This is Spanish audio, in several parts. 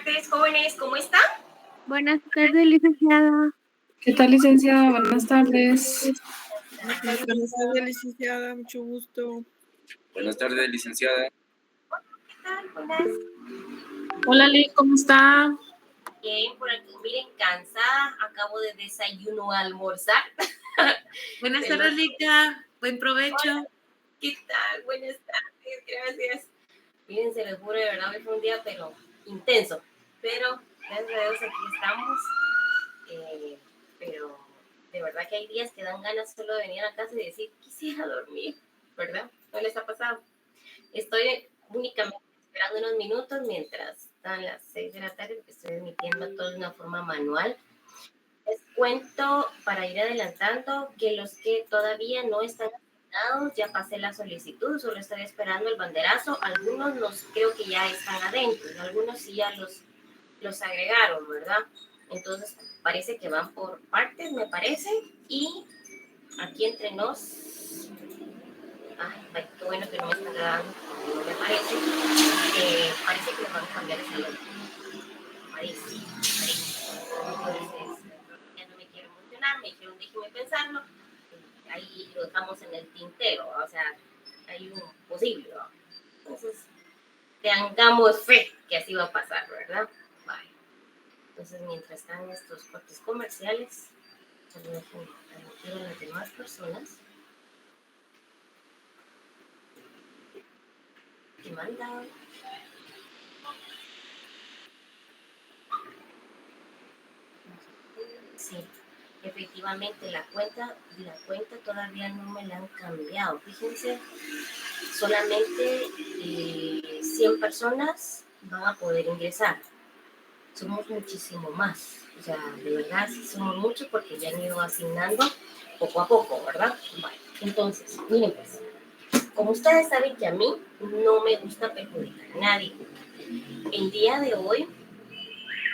tardes, jóvenes, ¿cómo están? Buenas tardes, licenciada. ¿Qué tal, licenciada? Buenas tardes. Buenas tardes, licenciada, mucho gusto. Buenas tardes, licenciada. ¿Qué tal? Buenas. Hola, Liz, ¿cómo está? Bien, por aquí, miren, cansada, acabo de desayuno a almorzar. Buenas tardes, Lica, buen provecho. Hola, ¿qué tal? Buenas tardes, gracias. Miren, se les juro, de verdad, hoy fue un día, pero intenso. Pero, gracias a Dios, aquí estamos. Pero, de verdad que hay días que dan ganas solo de venir a casa y decir, quisiera dormir, ¿verdad? ¿No les ha pasado? Estoy únicamente esperando unos minutos mientras están las 6 de la tarde, porque estoy emitiendo todo de una forma manual. Les cuento, para ir adelantando, que los que todavía no están asignados, ya pasé la solicitud, solo estoy esperando el banderazo. Algunos creo que ya están adentro, algunos sí ya los agregaron, ¿verdad? Entonces, parece que van por partes, me parece, y aquí entre nos, ay, qué bueno que no me está grabando, me parece que me van a cambiar el salón. Parece. Entonces, ya no me quiero emocionar, me dijeron, déjeme pensarlo, ahí lo dejamos en el tintero, o sea, hay un posible, ¿no? Entonces, tengamos fe que así va a pasar, ¿verdad? Vale. Entonces, mientras están estos cortes comerciales, solo dejen admitir a las demás personas que mandan. Sí, efectivamente, la cuenta todavía no me la han cambiado. Fíjense, solamente 100 personas van a poder ingresar. Somos muchísimo más. O sea, de verdad, sí somos muchos porque ya han ido asignando poco a poco, ¿verdad? Bueno, entonces, miren pues, como ustedes saben que a mí no me gusta perjudicar a nadie. El día de hoy,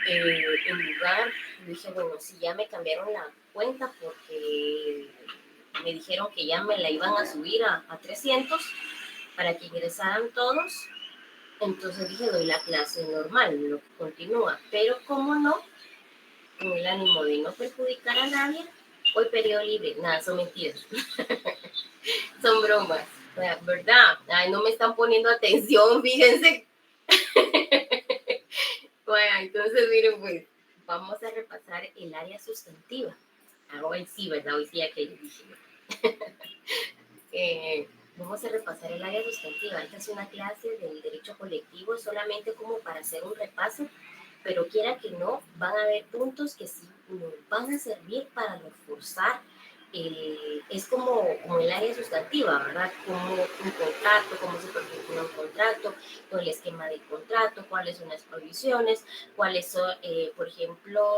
en lugar, dije, bueno, si ya me cambiaron la cuenta porque me dijeron que ya me la iban a subir a 300 para que ingresaran todos, entonces dije, doy la clase normal, lo que continúa, pero como no, con el ánimo de no perjudicar a nadie, hoy periodo libre, nada, son mentiras, son bromas, ¿verdad? Ay, no me están poniendo atención, fíjense. Bueno, entonces miren, pues, vamos a repasar el área sustantiva. Hoy sí, ¿verdad? Hoy sí ya que dije. Vamos a repasar el área sustantiva. Esta es una clase del derecho colectivo, solamente como para hacer un repaso, pero quiera que no, van a haber puntos que sí nos van a servir para reforzar. Es como el área sustantiva, ¿verdad? Como un contrato, cómo se perfecciona un contrato, con el esquema del contrato, cuáles son las provisiones, cuáles son, por ejemplo,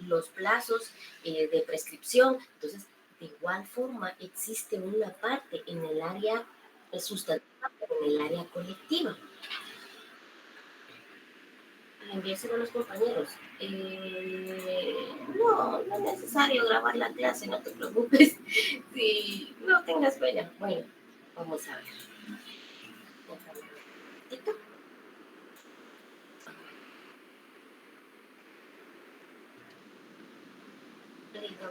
los plazos de prescripción. Entonces, de igual forma, existe una parte en el área sustantiva, pero en el área colectiva. Enviárselo a los compañeros. No es necesario grabar la clase, no te preocupes. Si no tengas pena. Bueno, vamos a ver. Déjame ver un poquitito.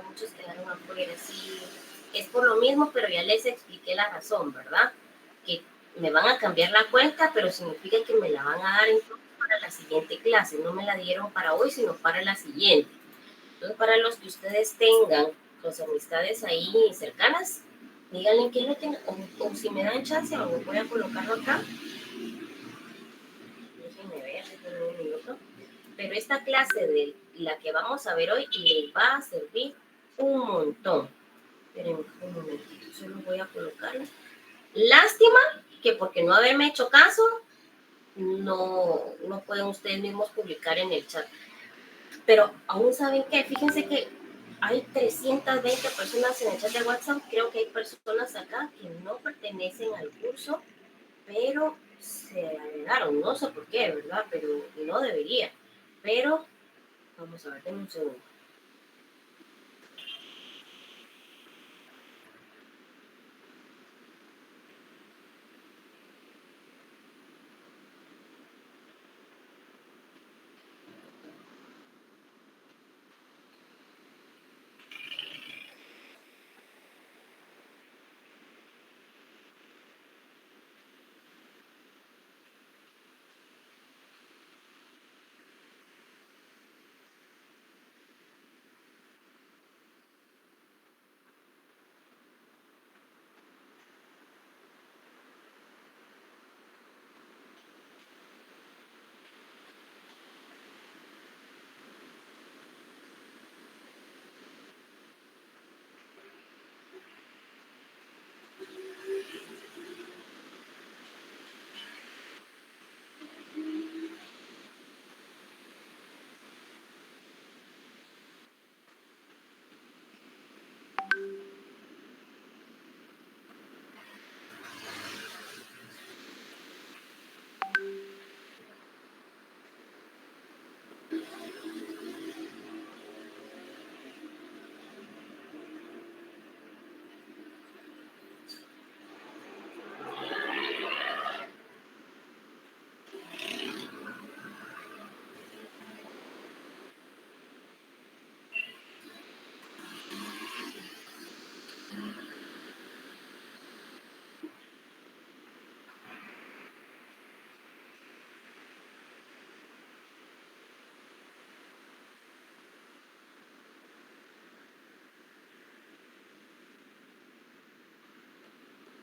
Muchos quedaron afuera, sí. Es por lo mismo, pero ya les expliqué la razón, ¿verdad? Que me van a cambiar la cuenta, pero significa que me la van a dar entonces para la siguiente clase. No me la dieron para hoy, sino para la siguiente. Entonces, para los que ustedes tengan sus amistades ahí cercanas, díganle que lo tengan, o si me dan chance, lo voy a colocarlo acá. Déjenme ver, déjenme un minuto. Pero esta clase de la que vamos a ver hoy les va a servir un montón. Esperen un momentito, solo voy a colocarlo. Lástima que porque no haberme hecho caso, no pueden ustedes mismos publicar en el chat. Pero aún saben que, fíjense que hay 320 personas en el chat de WhatsApp. Creo que hay personas acá que no pertenecen al curso, pero se agregaron. No sé por qué, ¿verdad? Pero no debería. Pero vamos a ver, denme un segundo.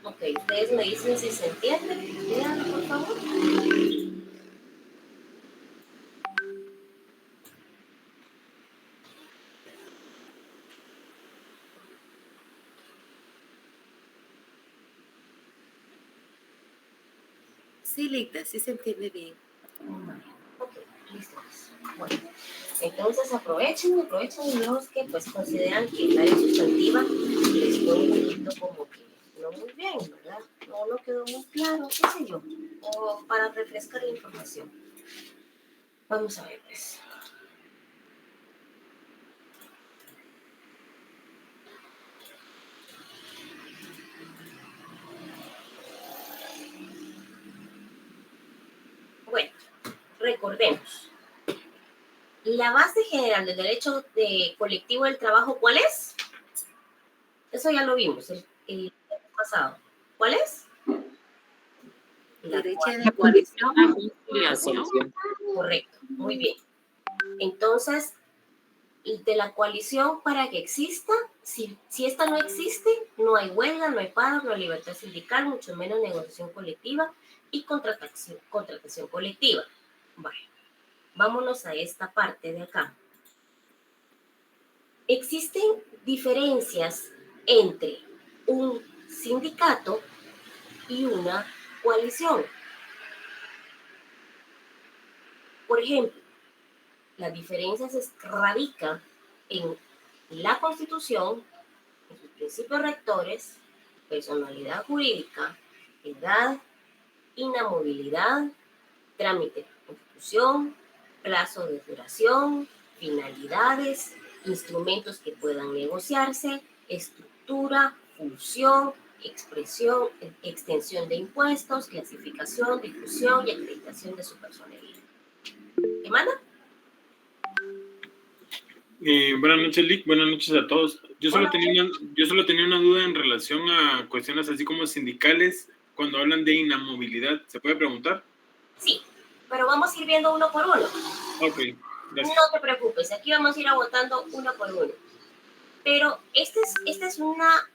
Ok, ustedes me dicen si se entiende. Díganlo, por favor. Sí, Lita, sí se entiende bien. Ok, listos. Bueno, entonces aprovechen los que pues consideran que el área sustantiva les fue un poquito como que no muy bien, ¿verdad? No quedó muy claro, qué sé yo, o para refrescar la información. Vamos a ver, pues. Bueno, recordemos. La base general del derecho colectivo del trabajo, ¿cuál es? Eso ya lo vimos el pasado. ¿Cuál es? Derecho de La coalición. conciliación. Correcto, muy bien. Entonces, de la coalición para que exista, si esta no existe, no hay huelga, no hay paro, no hay libertad sindical, mucho menos negociación colectiva y contratación colectiva. Bueno, vámonos a esta parte de acá. Existen diferencias entre un sindicato y una coalición. Por ejemplo, las diferencias radican en la Constitución, en sus principios rectores, personalidad jurídica, edad, inamovilidad, trámite de constitución, plazo de duración, finalidades, instrumentos que puedan negociarse, estructura, función, expresión, extensión de impuestos, clasificación, difusión y acreditación de su personalidad. ¿Qué manda? Buenas noches, Lick. Buenas noches a todos. Yo solo tenía una duda en relación a cuestiones así como sindicales, cuando hablan de inamovilidad. ¿Se puede preguntar? Sí, pero vamos a ir viendo uno por uno. Ok, gracias. No te preocupes, aquí vamos a ir agotando uno por uno. Pero esta es una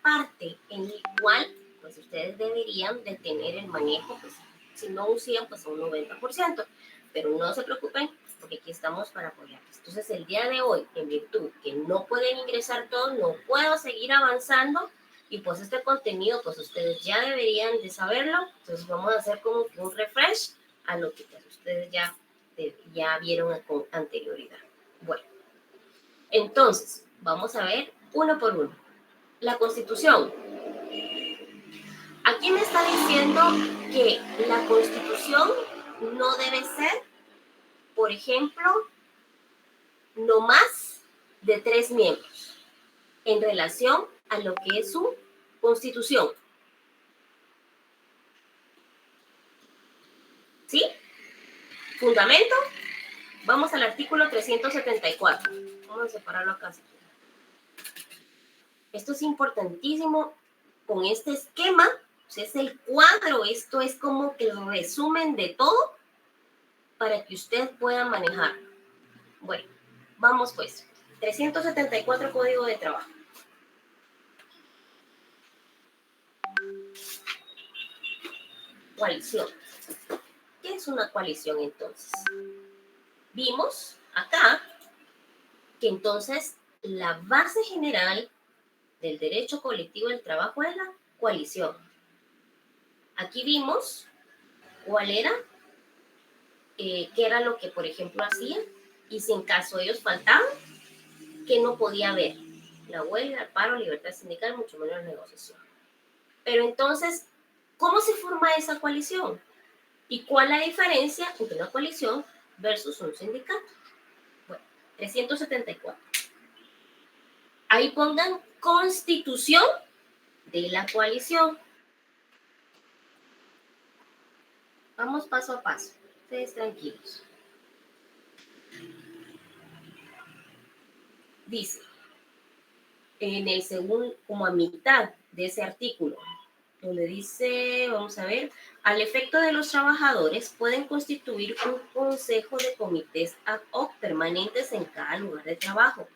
parte en la cual pues ustedes deberían de tener el manejo, pues si no un 100, pues un 90%. Pero no se preocupen, porque aquí estamos para apoyarles. Entonces, el día de hoy, en virtud que no pueden ingresar todos, no puedo seguir avanzando, y pues este contenido, pues ustedes ya deberían de saberlo. Entonces, vamos a hacer como que un refresh a lo que pues, ustedes ya vieron con anterioridad. Bueno, entonces, vamos a ver uno por uno. La Constitución. Aquí me está diciendo que la Constitución no debe ser, por ejemplo, no más de 3 miembros en relación a lo que es su Constitución. ¿Sí? Fundamento. Vamos al artículo 374. Vamos a separarlo acá. Esto es importantísimo. Con este esquema, pues es el cuadro, esto es como que el resumen de todo para que usted pueda manejar. Bueno, vamos pues. 374 Código de Trabajo. Coalición. ¿Qué es una coalición entonces? Vimos acá que entonces la base general del derecho colectivo del trabajo es la coalición. Aquí vimos cuál era, qué era lo que, por ejemplo, hacían, y si en caso ellos faltaban, que no podía haber la huelga, el paro, libertad sindical, mucho menos la negociación. Pero entonces, ¿cómo se forma esa coalición? ¿Y cuál es la diferencia entre una coalición versus un sindicato? Bueno, 374. Ahí pongan constitución de la coalición. Vamos paso a paso. Ustedes tranquilos. Dice, en el segundo, como a mitad de ese artículo, donde dice, vamos a ver, al efecto de los trabajadores pueden constituir un consejo de comités ad hoc permanentes en cada lugar de trabajo,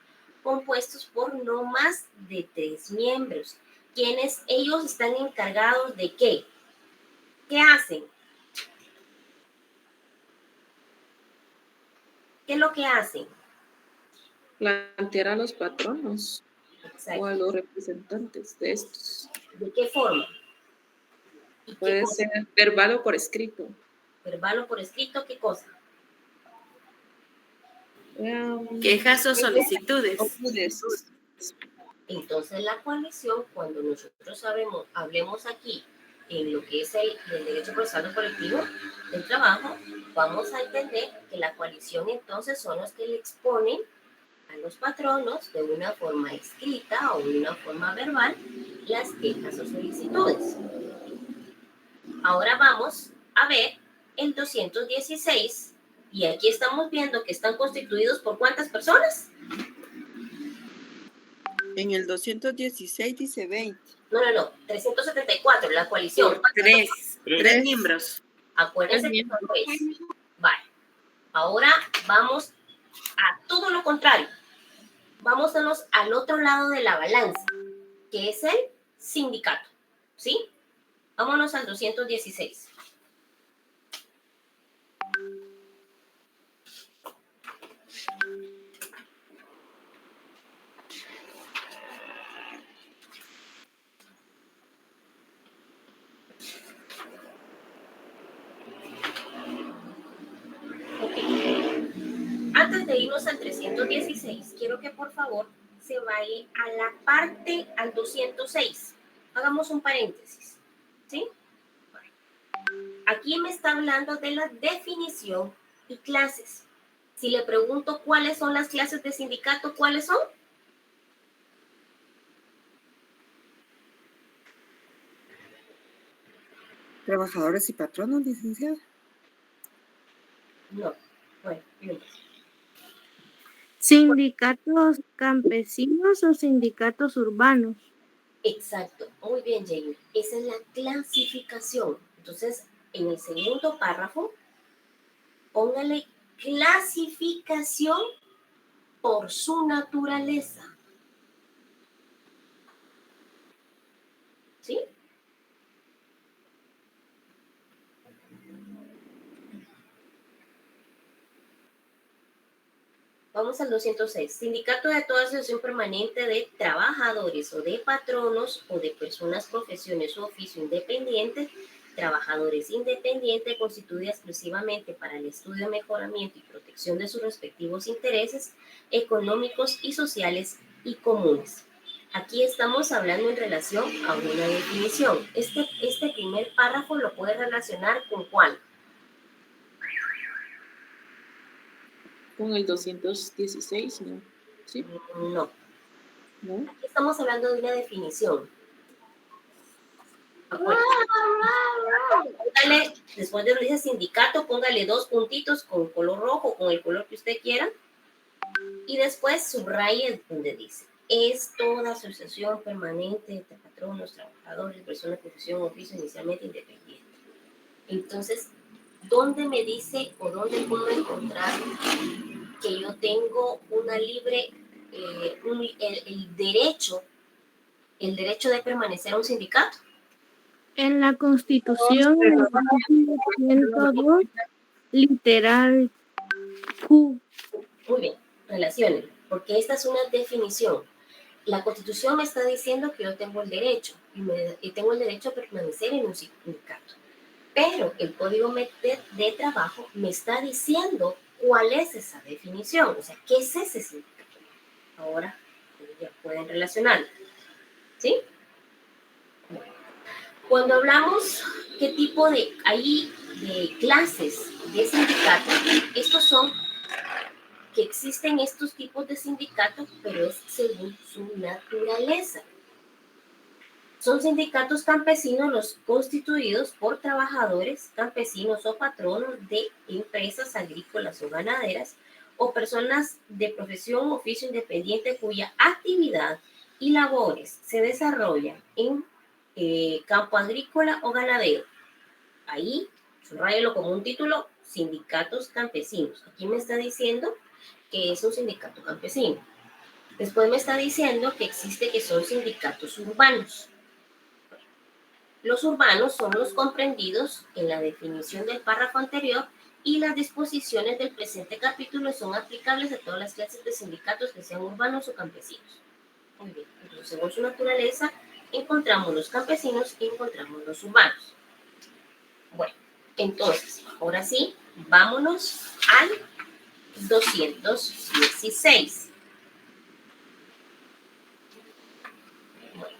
compuestos por no más de 3 miembros, quienes ellos están encargados de qué. ¿Qué hacen? ¿Qué es lo que hacen? Plantear a los patronos o a Exacto. los representantes de estos. ¿De qué forma? ¿Y qué Puede cosa? ser verbal o por escrito. Verbal o por escrito, ¿qué cosa? Quejas o solicitudes. Entonces la coalición, cuando nosotros hablemos aquí en lo que es el derecho procesal colectivo del trabajo, vamos a entender que la coalición entonces son los que le exponen a los patronos de una forma escrita o de una forma verbal las quejas o solicitudes. Ahora vamos a ver el 216 y aquí estamos viendo que están constituidos por ¿cuántas personas? En el 216 dice 20. No, 374, la coalición. Por tres miembros. Acuérdense que son 3. Vale. Ahora vamos a todo lo contrario. Vámonos al otro lado de la balanza, que es el sindicato. ¿Sí? Vámonos al 216. Antes de irnos al 316, quiero que por favor se vaya a la parte al 206. Hagamos un paréntesis. ¿Sí? Aquí me está hablando de la definición y clases. Si le pregunto cuáles son las clases de sindicato, ¿cuáles son? Trabajadores y patronos, licenciada. No. Bueno, bien. ¿Sindicatos campesinos o sindicatos urbanos? Exacto, muy bien, Jamie. Esa es la clasificación. Entonces, en el segundo párrafo, póngale clasificación por su naturaleza. ¿Sí? Vamos al 206. Sindicato de toda asociación permanente de trabajadores o de patronos o de personas, profesiones o oficio independiente, trabajadores independientes constituida exclusivamente para el estudio, mejoramiento y protección de sus respectivos intereses económicos y sociales y comunes. Aquí estamos hablando en relación a una definición. Este primer párrafo lo puede relacionar con ¿cuál? Con el 216, ¿no? ¿Sí? No. ¿No? Aquí estamos hablando de una definición. Póngale, después de lo dice sindicato, póngale 2 puntitos con color rojo, con el color que usted quiera. Y después subraye donde dice, es toda asociación permanente de patronos, trabajadores, personas de profesión, oficio inicialmente independiente. Entonces, ¿dónde me dice o dónde puedo encontrar que yo tengo una libre, el derecho de permanecer a un sindicato? En la Constitución, en el artículo 102, literal Q. Muy bien, relaciónenlo, porque esta es una definición. La Constitución me está diciendo que yo tengo el derecho, y tengo el derecho a permanecer en un sindicato. Pero el Código de Trabajo me está diciendo cuál es esa definición, o sea, ¿qué es ese sindicato? Ahora ya pueden relacionarlo, ¿sí? Cuando hablamos qué tipo de clases de sindicato, estos son que existen estos tipos de sindicatos, pero es según su naturaleza. Son sindicatos campesinos los constituidos por trabajadores, campesinos o patronos de empresas agrícolas o ganaderas o personas de profesión o oficio independiente cuya actividad y labores se desarrollan en campo agrícola o ganadero. Ahí, subrayelo como un título, sindicatos campesinos. Aquí me está diciendo que es un sindicato campesino. Después me está diciendo que existe que son sindicatos urbanos. Los urbanos son los comprendidos en la definición del párrafo anterior y las disposiciones del presente capítulo son aplicables a todas las clases de sindicatos que sean urbanos o campesinos. Muy bien, entonces según su naturaleza encontramos los campesinos y encontramos los urbanos. Bueno, entonces, ahora sí, vámonos al 216. Bueno,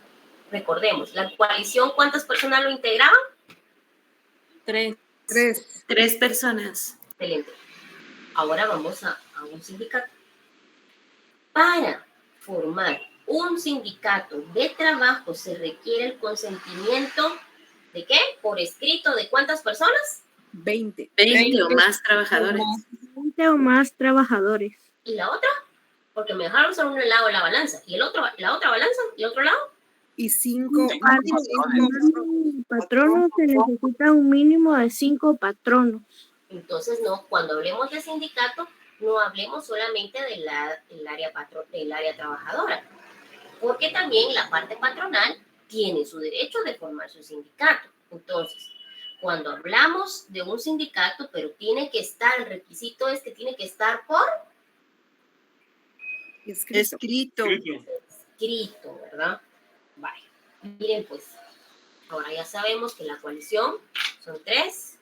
recordemos, la coalición, ¿cuántas personas lo integraban? 3. 3. Personas. Excelente. Ahora vamos a un sindicato. Para formar un sindicato de trabajo se requiere el consentimiento ¿de qué? Por escrito, ¿de cuántas personas? 20. 20 o más trabajadores. 20 o más trabajadores. ¿Y la otra? Porque me dejaron solo un lado de la balanza. ¿Y la otra balanza? ¿Y el otro lado? Y 5 Para formar un patrono se necesita un mínimo de 5 patronos. Entonces, no, cuando hablemos de sindicato, no hablemos solamente del área trabajadora, porque también la parte patronal tiene su derecho de formar su sindicato. Entonces, cuando hablamos de un sindicato, pero tiene que estar, el requisito es que tiene que estar por escrito. escrito, ¿verdad? Vale. Miren, pues, ahora ya sabemos que la coalición son 3,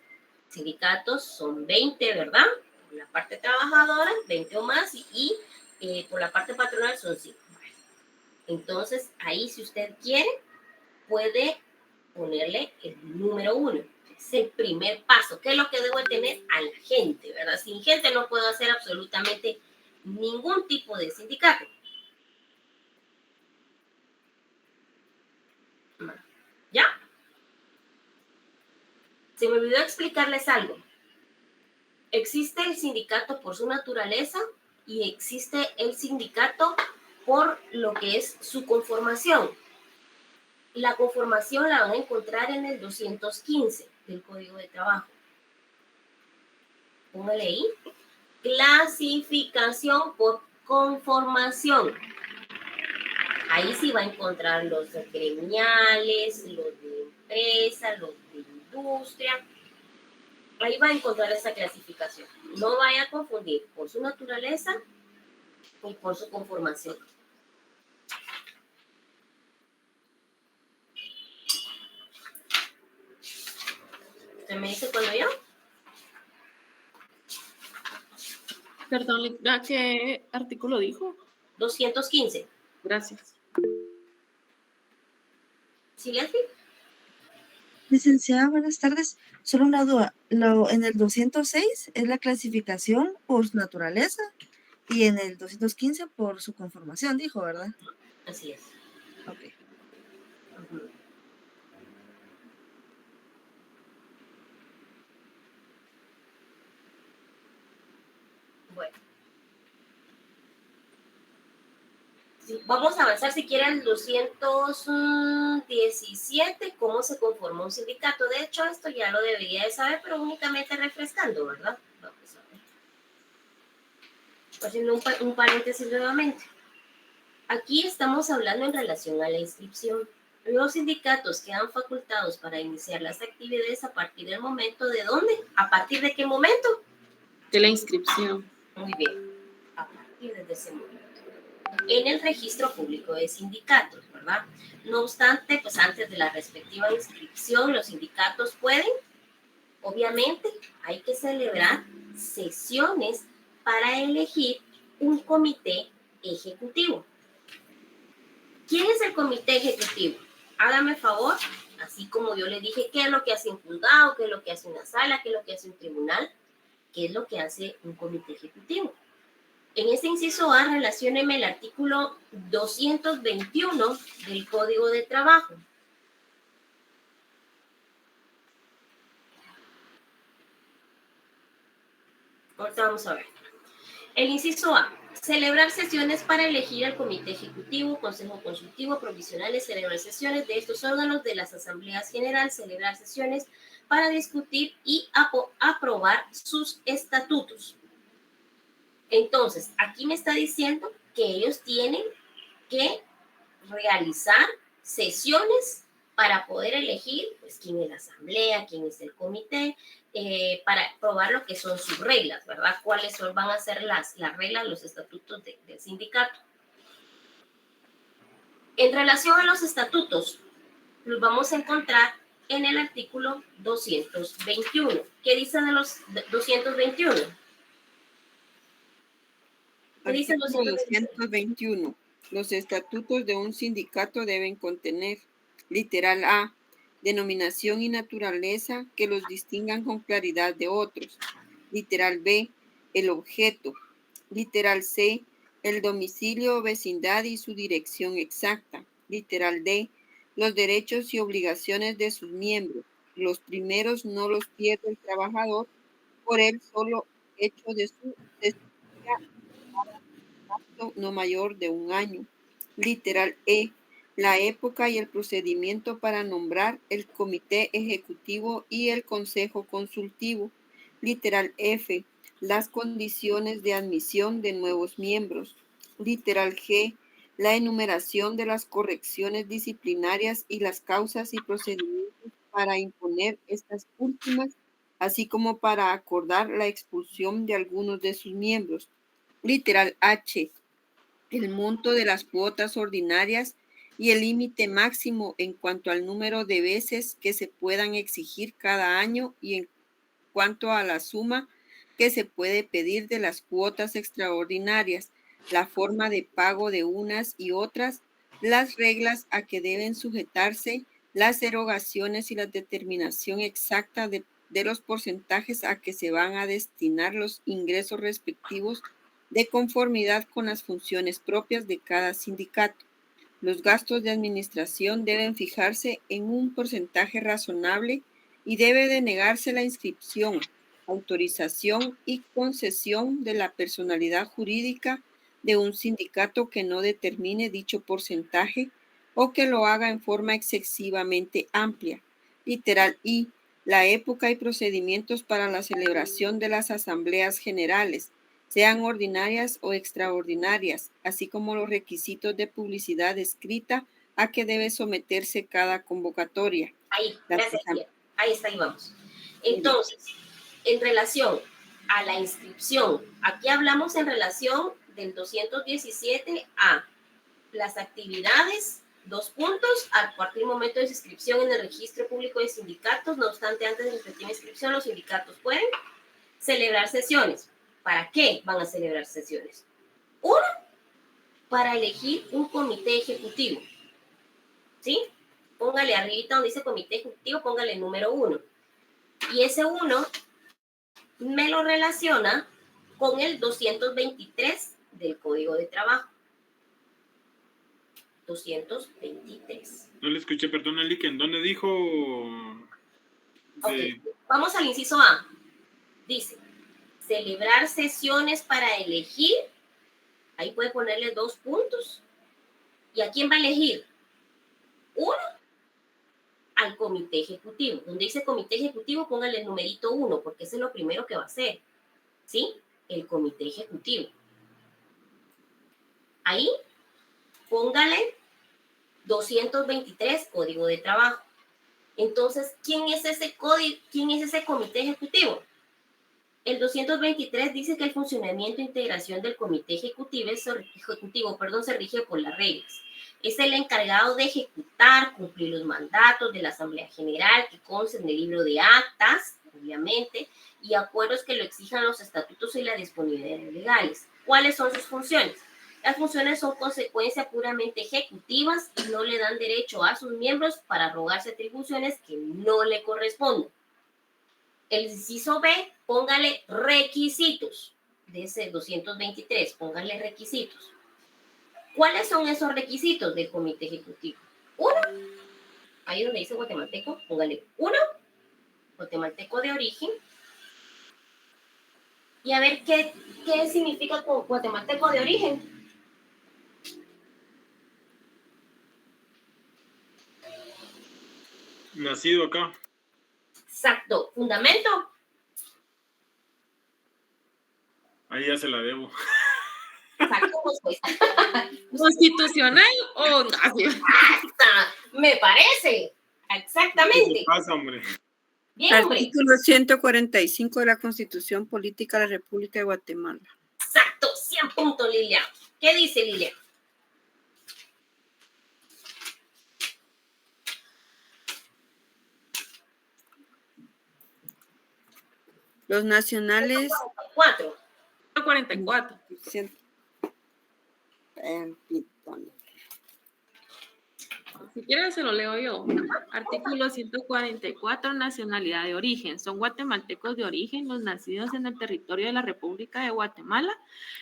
sindicatos son 20, ¿verdad? Por la parte trabajadora, 20 o más, y por la parte patronal son 5. Vale. Entonces, ahí si usted quiere, puede ponerle el número 1. Es el primer paso. ¿Qué es lo que debo de tener? A la gente, ¿verdad? Sin gente no puedo hacer absolutamente ningún tipo de sindicato. ¿Ya? Se me olvidó explicarles algo. Existe el sindicato por su naturaleza y existe el sindicato por lo que es su conformación. La conformación la van a encontrar en el 215 del Código de Trabajo. Póngale ahí. Clasificación por conformación. Ahí sí va a encontrar los gremiales, los de empresa, los de industria. Ahí va a encontrar esa clasificación. No vaya a confundir por su naturaleza y por su conformación. ¿Usted me dice cuando yo? Perdón, ¿a qué artículo dijo? 215. Gracias. ¿Sí, Leslie? Licenciada, buenas tardes. Solo una duda. En el 206 es la clasificación por su naturaleza y en el 215 por su conformación, dijo, ¿verdad? Así es. Ok. Ujú. Bueno. Sí, vamos a avanzar si quieren el 217, cómo se conforma un sindicato. De hecho, esto ya lo debería de saber, pero únicamente refrescando, ¿verdad? Vamos a ver. Haciendo un paréntesis nuevamente. Aquí estamos hablando en relación a la inscripción. Los sindicatos quedan facultados para iniciar las actividades a partir del momento de ¿dónde? ¿A partir de qué momento? De la inscripción. Muy bien, a partir de ese momento. En el registro público de sindicatos, ¿verdad? No obstante, pues antes de la respectiva inscripción, los sindicatos pueden, obviamente, hay que celebrar sesiones para elegir un comité ejecutivo. ¿Quién es el comité ejecutivo? Hágame favor, así como yo le dije, ¿qué es lo que hace un juzgado? ¿Qué es lo que hace una sala? ¿Qué es lo que hace un tribunal? ¿Qué es lo que hace un comité ejecutivo? En este inciso A, relacióneme el artículo 221 del Código de Trabajo. Ahorita vamos a ver. El inciso A, celebrar sesiones para elegir al comité ejecutivo, consejo consultivo, provisionales, celebrar sesiones de estos órganos de las asambleas generales, celebrar sesiones para discutir y aprobar sus estatutos. Entonces, aquí me está diciendo que ellos tienen que realizar sesiones para poder elegir pues, quién es la asamblea, quién es el comité, para probar lo que son sus reglas, ¿verdad? Cuáles van a ser las reglas, los estatutos del sindicato. En relación a los estatutos, los vamos a encontrar en el artículo 221. ¿Qué dice de los 221? ¿Qué dice el Artículo 221? 221. Los estatutos de un sindicato deben contener, literal A, denominación y naturaleza que los distingan con claridad de otros. Literal B, el objeto. Literal C, el domicilio o vecindad y su dirección exacta. Literal D, los derechos y obligaciones de sus miembros. Los primeros no los pierde el trabajador por el solo hecho de su no mayor de 1 año. Literal E, la época y el procedimiento para nombrar el comité ejecutivo y el consejo consultivo. Literal F, las condiciones de admisión de nuevos miembros. Literal G, la enumeración de las correcciones disciplinarias y las causas y procedimientos para imponer estas últimas, así como para acordar la expulsión de algunos de sus miembros. Literal H, el monto de las cuotas ordinarias y el límite máximo en cuanto al número de veces que se puedan exigir cada año y en cuanto a la suma que se puede pedir de las cuotas extraordinarias, la forma de pago de unas y otras, las reglas a que deben sujetarse, las erogaciones y la determinación exacta de los porcentajes a que se van a destinar los ingresos respectivos de conformidad con las funciones propias de cada sindicato. Los gastos de administración deben fijarse en un porcentaje razonable y debe denegarse la inscripción, autorización y concesión de la personalidad jurídica de un sindicato que no determine dicho porcentaje o que lo haga en forma excesivamente amplia. Literal I, la época y procedimientos para la celebración de las asambleas generales, sean ordinarias o extraordinarias, así como los requisitos de publicidad escrita a que debe someterse cada convocatoria. Ahí, gracias, tía. Ahí está, ahí vamos. Entonces, en relación a la inscripción, aquí hablamos en relación del 217 a las actividades, 2 puntos, a partir del momento de inscripción en el registro público de sindicatos. No obstante, antes de la respectiva inscripción, los sindicatos pueden celebrar sesiones. ¿Para qué van a celebrar sesiones? 1, para elegir un comité ejecutivo. ¿Sí? Póngale arribita donde dice comité ejecutivo, póngale el número 1. Y ese 1 me lo relaciona con el 223 del Código de Trabajo. 223. No le escuché, perdón, Alick, ¿en dónde dijo? Okay. Vamos al inciso A. Dice, celebrar sesiones para elegir, ahí puede ponerle 2 puntos. ¿Y a quién va a elegir? 1, al comité ejecutivo. Donde dice comité ejecutivo, póngale el numerito 1, porque ese es lo primero que va a hacer. ¿Sí? El comité ejecutivo. Ahí, póngale 223, Código de Trabajo. Entonces, ¿quién es ese código? ¿Quién es ese comité ejecutivo? El 223 dice que el funcionamiento e integración del comité ejecutivo, se rige por las reglas. Es el encargado de ejecutar, cumplir los mandatos de la Asamblea General que consten en el libro de actas, obviamente, y acuerdos que lo exijan los estatutos y las disponibilidades legales. ¿Cuáles son sus funciones? Las funciones son consecuencias puramente ejecutivas y no le dan derecho a sus miembros para arrogarse atribuciones que no le corresponden. El inciso B, póngale requisitos. De ese 223, póngale requisitos. ¿Cuáles son esos requisitos del comité ejecutivo? 1, ahí donde dice guatemalteco, póngale 1, guatemalteco de origen. Y a ver qué significa guatemalteco de origen. Nacido acá. Exacto. ¿Fundamento? Ahí ya se la debo. Exacto, pues. ¿Constitucional o no? Me parece. ¿Qué Exactamente. pasa, hombre? Bien, hombre. Artículo 145 de la Constitución Política de la República de Guatemala. Exacto, 100 puntos, Lilia. ¿Qué dice Lilia? Los nacionales... 4. 44. Si quieren se lo leo yo. Artículo 144, nacionalidad de origen. Son guatemaltecos de origen los nacidos en el territorio de la República de Guatemala,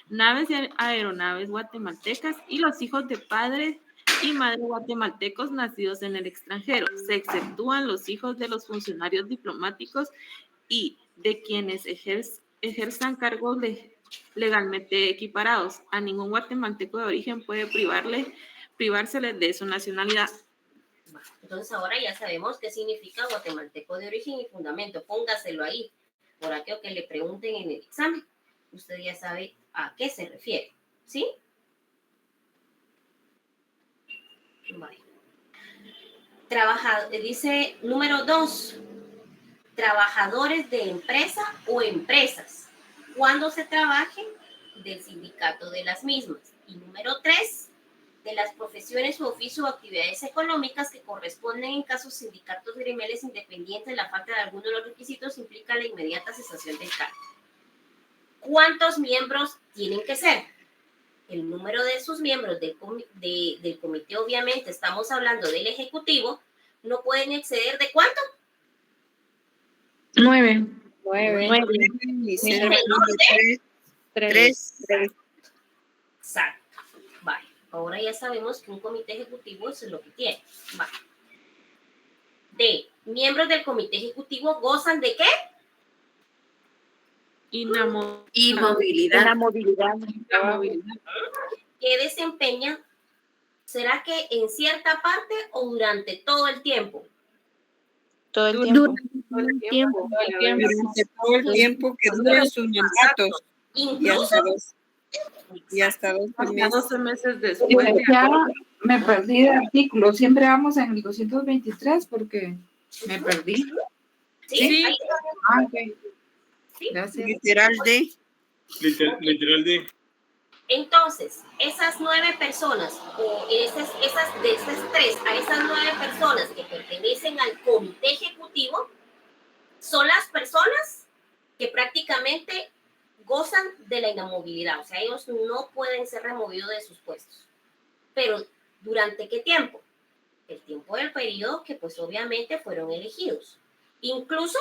naves y aeronaves guatemaltecas y los hijos de padres y madres guatemaltecos nacidos en el extranjero. Se exceptúan los hijos de los funcionarios diplomáticos y de quienes ejerzan cargos legalmente equiparados. A ningún guatemalteco de origen puede privársele de su nacionalidad. Entonces ahora ya sabemos qué significa guatemalteco de origen y fundamento. Póngaselo ahí, por aquello que le pregunten en el examen. Usted ya sabe a qué se refiere, ¿sí? Vale. Dice número 2, trabajadores de empresa o empresas, cuando se trabaje del sindicato de las mismas. Y número 3, de las profesiones u oficios o actividades económicas que corresponden en casos sindicatos gremiales independientes. La falta de alguno de los requisitos implica la inmediata cesación del cargo. ¿Cuántos miembros tienen que ser? El número de sus miembros del comité, obviamente, estamos hablando del ejecutivo, no pueden exceder ¿de cuánto? 9. 3. Exacto. Vale. Ahora ya sabemos que un comité ejecutivo eso es lo que tiene. Vale. D. Miembros del comité ejecutivo gozan ¿de qué? Inmovilidad. Que desempeñan, ¿será que en cierta parte o durante todo el tiempo? Todo el tiempo. Durante todo el tiempo que duran sus mandatos. Incluso. Y hasta 12 Hasta meses. 12 meses después. Ya me perdí de artículo. Siempre vamos en el 223 porque me perdí. Sí. Ahí. Ok. Gracias. Literal D. Literal D. Entonces, esas 9 personas, o de esas 3 a esas 9 personas que pertenecen al comité ejecutivo, son las personas que prácticamente gozan de la inamovilidad. O sea, ellos no pueden ser removidos de sus puestos. Pero, ¿durante qué tiempo? El tiempo del periodo que pues obviamente fueron elegidos. Incluso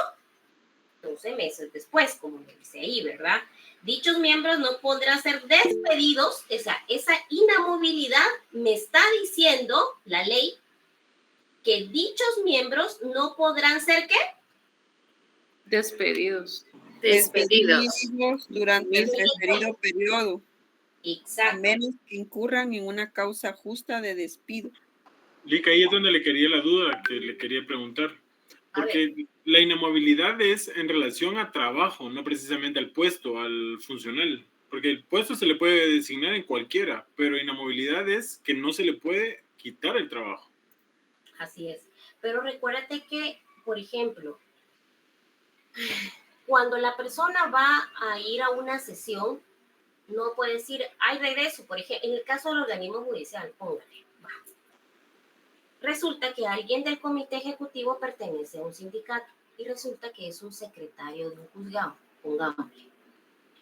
12 meses después, como me dice ahí, ¿verdad? Dichos miembros no podrán ser despedidos. O sea, esa inamovilidad me está diciendo la ley que dichos miembros no podrán ser ¿qué? Despedidos. Durante el referido periodo. Exacto. A menos que incurran en una causa justa de despido. Lica, ahí es donde le quería la duda que le quería preguntar. Porque la inamovilidad es en relación a trabajo, no precisamente al puesto, al funcional. Porque el puesto se le puede designar en cualquiera, pero inamovilidad es que no se le puede quitar el trabajo. Así es. Pero recuérdate que, por ejemplo, cuando la persona va a ir a una sesión, no puede decir, hay regreso, por ejemplo, en el caso del organismo judicial, póngale, va. Resulta que alguien del comité ejecutivo pertenece a un sindicato y resulta que es un secretario de un juzgado, pongámosle.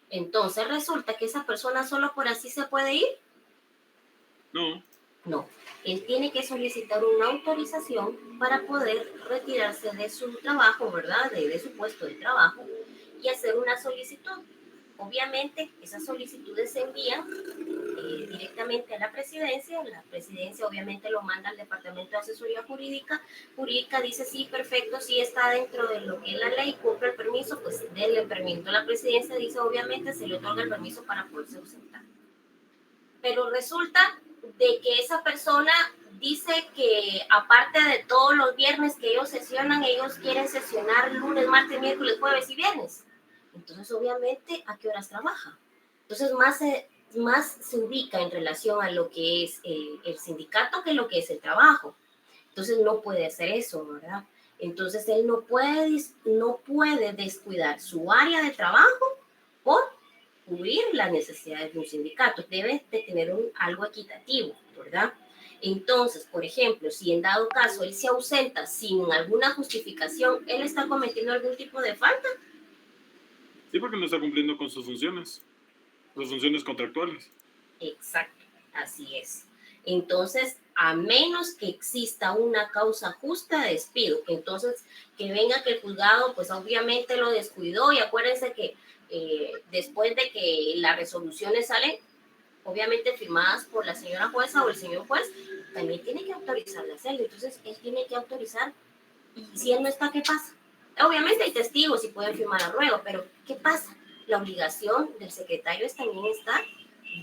Entonces resulta que esa persona solo por así se puede ir. No, él tiene que solicitar una autorización para poder retirarse de su trabajo, ¿verdad? De su puesto de trabajo y hacer una solicitud. Obviamente, esas solicitudes se envían directamente a la presidencia obviamente lo manda al Departamento de Asesoría Jurídica dice sí, perfecto, sí está dentro de lo que es la ley, cumple el permiso, pues denle permiso. La presidencia dice obviamente se le otorga el permiso para poderse ausentar. Pero resulta de que esa persona dice que aparte de todos los viernes que ellos sesionan, ellos quieren sesionar lunes, martes, miércoles, jueves y viernes. Entonces, obviamente, ¿a qué horas trabaja? Entonces, más se ubica en relación a lo que es el sindicato que lo que es el trabajo. Entonces no puede hacer eso, ¿verdad? Entonces él no puede descuidar su área de trabajo por cubrir las necesidades de un sindicato. Debe de tener algo equitativo, ¿verdad? Entonces, por ejemplo, si en dado caso él se ausenta sin alguna justificación, ¿él está cometiendo algún tipo de falta? Sí, porque no está cumpliendo con sus funciones contractuales. Exacto, así es. Entonces, a menos que exista una causa justa de despido, entonces que venga que el juzgado, pues obviamente lo descuidó, y acuérdense que después de que las resoluciones salen, obviamente firmadas por la señora jueza o el señor juez, también tiene que autorizar la celda. Entonces, él tiene que autorizar, y si él no está, ¿qué pasa? Obviamente hay testigos y pueden firmar a ruego, pero ¿qué pasa? La obligación del secretario es también estar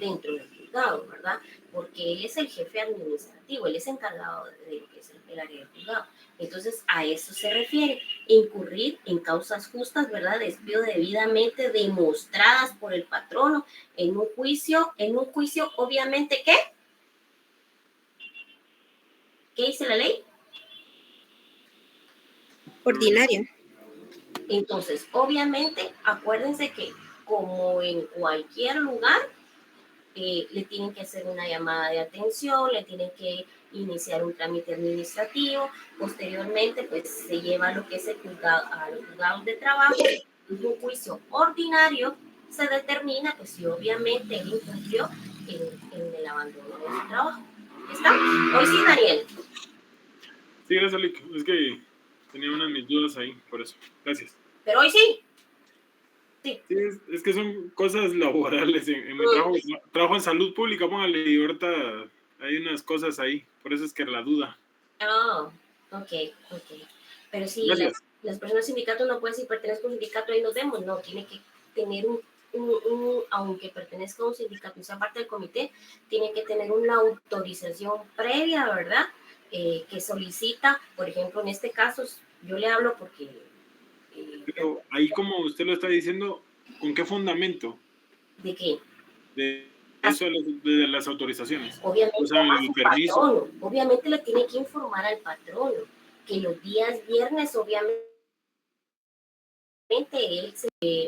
dentro del juzgado, ¿verdad? Porque él es el jefe administrativo, él es encargado de lo que es el área del juzgado. Entonces, a eso se refiere, incurrir en causas justas, ¿verdad? Despido debidamente demostradas por el patrono en un juicio, obviamente, ¿qué? ¿Qué dice la ley? Ordinario. Entonces, obviamente, acuérdense que como en cualquier lugar, le tienen que hacer una llamada de atención, le tienen que iniciar un trámite administrativo, posteriormente pues se lleva lo que es el juzgado, a los juzgados de trabajo, en un juicio ordinario se determina pues si obviamente él incumplió en el abandono de su trabajo. ¿Está? Hoy sí, Daniel. Sí, gracias, Lick. Es que tenía unas mis dudas ahí, por eso. Gracias. Pero hoy sí. Sí, es que son cosas laborales. En mi trabajo en salud pública, póngale, y ahorita hay unas cosas ahí. Por eso es que la duda. Oh, ok. Pero si las personas sindicatos no pueden, si pertenezco a un sindicato, ahí nos vemos. No, tiene que tener aunque pertenezca a un sindicato y sea parte del comité, tiene que tener una autorización previa, ¿verdad? Que solicita, por ejemplo, en este caso, yo le hablo porque... Pero ahí, como usted lo está diciendo, ¿con qué fundamento? ¿De qué? De eso de las autorizaciones. Obviamente, o sea, el permiso. Patrono, obviamente le tiene que informar al patrono que los días viernes, obviamente, él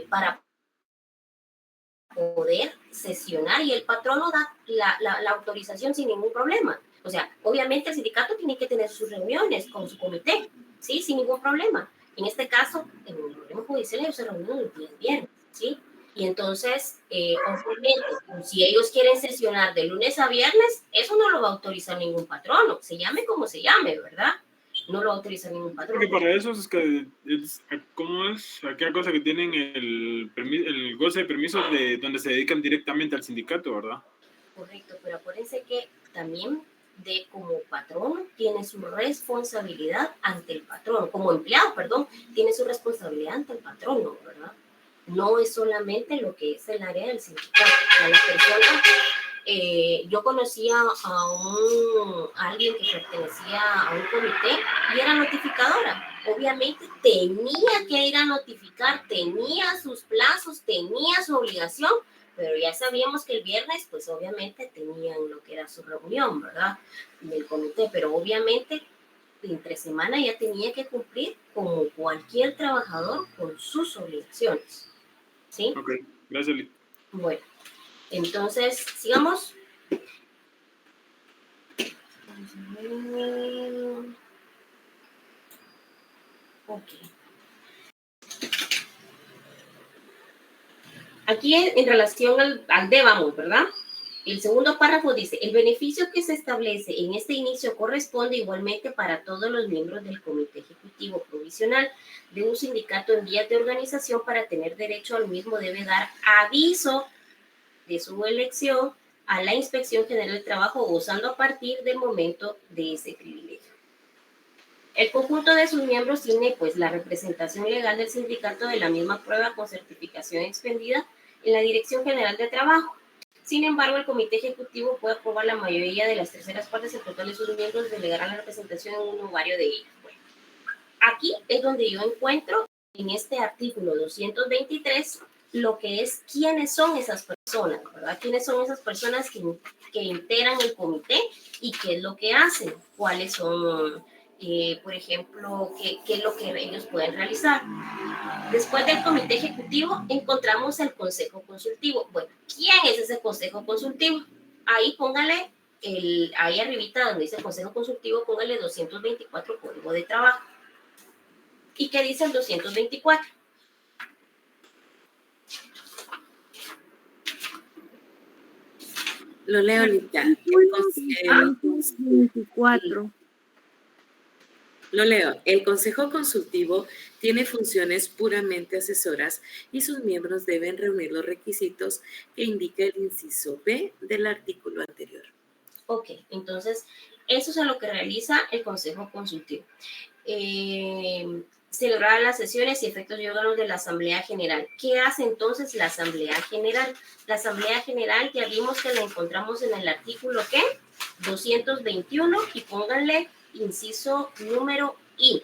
para poder sesionar, y el patrono da la autorización sin ningún problema. O sea, obviamente el sindicato tiene que tener sus reuniones con su comité, ¿sí? Sin ningún problema. En este caso, en el problema judicial, ellos se reúnen los días viernes, ¿sí? Y entonces, obviamente, si ellos quieren sesionar de lunes a viernes, eso no lo va a autorizar ningún patrono, se llame como se llame, ¿verdad? No lo va a autorizar ningún patrono. Porque para eso es que, ¿cómo es? Aquella cosa que tienen el goce de permisos de donde se dedican directamente al sindicato, ¿verdad? Correcto, pero acuérdense que también como patrono tiene su responsabilidad ante el patrono, como empleado, perdón, tiene su responsabilidad ante el patrono, ¿verdad? No es solamente lo que es el área del sindicato. A la persona, yo conocía a alguien que pertenecía a un comité y era notificadora. Obviamente tenía que ir a notificar, tenía sus plazos, tenía su obligación, pero ya sabíamos que el viernes, pues obviamente tenían lo que era su reunión, ¿verdad? Del comité, pero obviamente entre semana ya tenía que cumplir como cualquier trabajador con sus obligaciones. ¿Sí? Ok, gracias, Lick. Bueno, entonces, sigamos. Ok. Aquí en relación al débamo, ¿verdad? El segundo párrafo dice, el beneficio que se establece en este inicio corresponde igualmente para todos los miembros del Comité Ejecutivo Provisional de un sindicato en vías de organización. Para tener derecho al mismo debe dar aviso de su elección a la Inspección General del Trabajo, gozando a partir del momento de ese privilegio. El conjunto de sus miembros tiene pues la representación legal del sindicato de la misma prueba con certificación expendida en la Dirección General de Trabajo. Sin embargo, el Comité Ejecutivo puede aprobar la mayoría de las terceras partes en total de sus miembros, delegará la representación en un o varios de ellos. Bueno, aquí es donde yo encuentro en este artículo 223 lo que es quiénes son esas personas, ¿verdad? Quiénes son esas personas que integran el comité y qué es lo que hacen, cuáles son por ejemplo, qué es lo que ellos pueden realizar. Después del comité ejecutivo encontramos el consejo consultivo. Bueno, ¿quién es ese consejo consultivo? Ahí póngale, ahí arribita donde dice consejo consultivo, póngale 224 código de trabajo. ¿Y qué dice el 224? Lo leo ahorita. Artículo 24. Lo leo. El Consejo Consultivo tiene funciones puramente asesoras y sus miembros deben reunir los requisitos que indica el inciso B del artículo anterior. Ok, entonces eso es lo que realiza el Consejo Consultivo. Celebrar las sesiones y efectos y órganos de la Asamblea General. ¿Qué hace entonces la Asamblea General? La Asamblea General ya vimos que la encontramos en el artículo, ¿qué? 221, y pónganle inciso número I.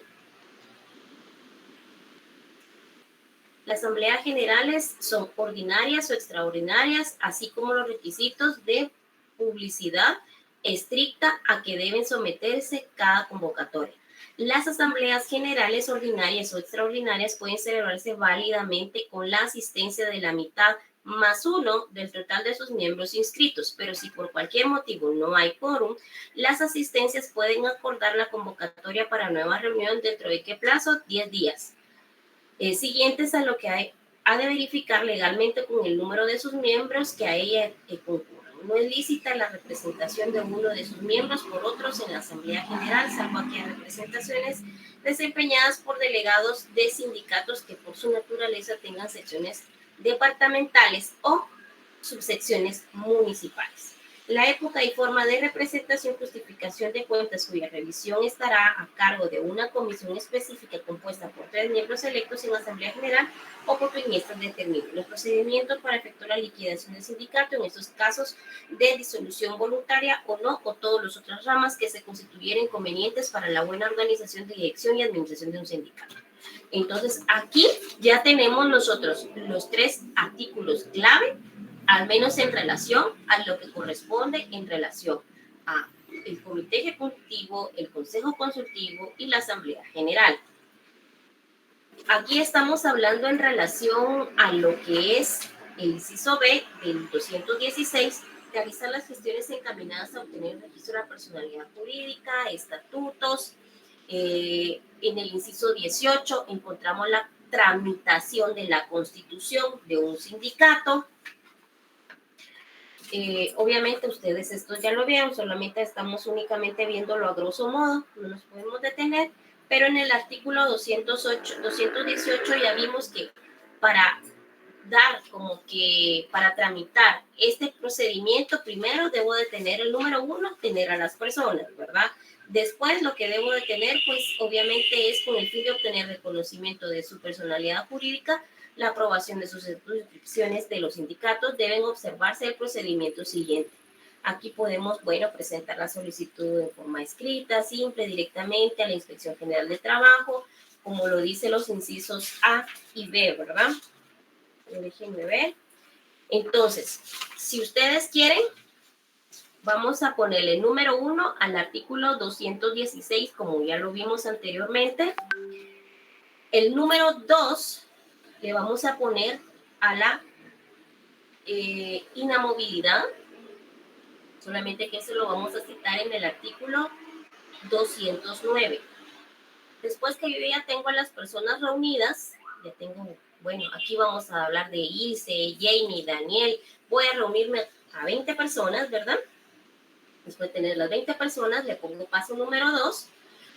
Las asambleas generales son ordinarias o extraordinarias, así como los requisitos de publicidad estricta a que deben someterse cada convocatoria. Las asambleas generales ordinarias o extraordinarias pueden celebrarse válidamente con la asistencia de la mitad más uno del total de sus miembros inscritos, pero si por cualquier motivo no hay quórum, las asistencias pueden acordar la convocatoria para nueva reunión dentro de ¿qué plazo? 10 días. Siguientes a lo que ha de verificar legalmente con el número de sus miembros que a ella concurran. No es lícita la representación de uno de sus miembros por otros en la Asamblea General, salvo aquellas representaciones desempeñadas por delegados de sindicatos que por su naturaleza tengan secciones departamentales o subsecciones municipales. La época y forma de representación, justificación de cuentas cuya revisión estará a cargo de una comisión específica compuesta por 3 miembros electos en la Asamblea General o por quienes determinen los procedimientos para efectuar la liquidación del sindicato en estos casos de disolución voluntaria o no, o todas las otras ramas que se constituyeran convenientes para la buena organización, dirección y administración de un sindicato. Entonces, aquí ya tenemos nosotros los 3 artículos clave, al menos en relación a lo que corresponde en relación a el comité ejecutivo, el consejo consultivo y la asamblea general. Aquí estamos hablando en relación a lo que es el inciso B del 216, realizar las gestiones encaminadas a obtener el registro de la personalidad jurídica, estatutos. En el inciso 18 encontramos la tramitación de la constitución de un sindicato. Obviamente ustedes esto ya lo vieron, solamente estamos únicamente viéndolo a grosso modo, no nos podemos detener, pero en el artículo 218 ya vimos que para para tramitar este procedimiento, primero debo de tener el número 1, tener a las personas, ¿verdad? Después lo que debo de tener, pues obviamente es con el fin de obtener reconocimiento de su personalidad jurídica, la aprobación de sus inscripciones de los sindicatos, deben observarse el procedimiento siguiente. Aquí podemos, presentar la solicitud en forma escrita, simple, directamente a la Inspección General de Trabajo, como lo dicen los incisos A y B, ¿verdad? Déjenme ver. Entonces, si ustedes quieren, vamos a ponerle número 1 al artículo 216, como ya lo vimos anteriormente. El número 2 le vamos a poner a la inamovilidad, solamente que eso lo vamos a citar en el artículo 209. Después que yo ya tengo a las personas reunidas, ya tengo, aquí vamos a hablar de Ilse, Jamie, Daniel, voy a reunirme a 20 personas, ¿verdad? Después de tener las 20 personas, le pongo paso número 2.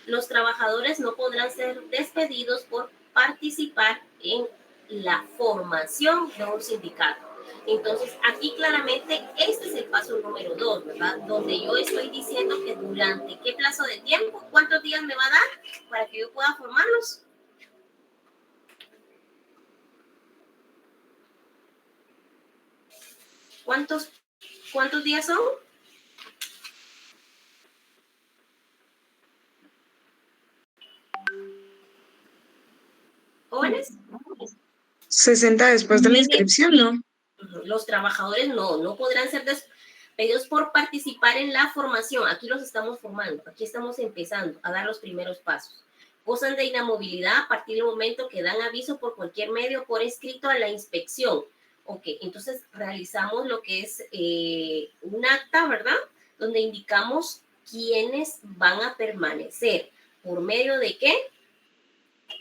Los trabajadores no podrán ser despedidos por participar en la formación de un sindicato. Entonces, aquí claramente este es el paso número 2, ¿verdad? Donde yo estoy diciendo que durante qué plazo de tiempo, cuántos días me va a dar para que yo pueda formarlos. ¿Cuántos días son? ¿Jóvenes? 60 después de la inscripción, ¿no? Los trabajadores no podrán ser Pedidos por participar en la formación. Aquí los estamos formando. Aquí estamos empezando a dar los primeros pasos. Gozan de inamovilidad a partir del momento que dan aviso por cualquier medio por escrito a la inspección. Ok, entonces realizamos lo que es un acta, ¿verdad? Donde indicamos quiénes van a permanecer. ¿Por medio de qué?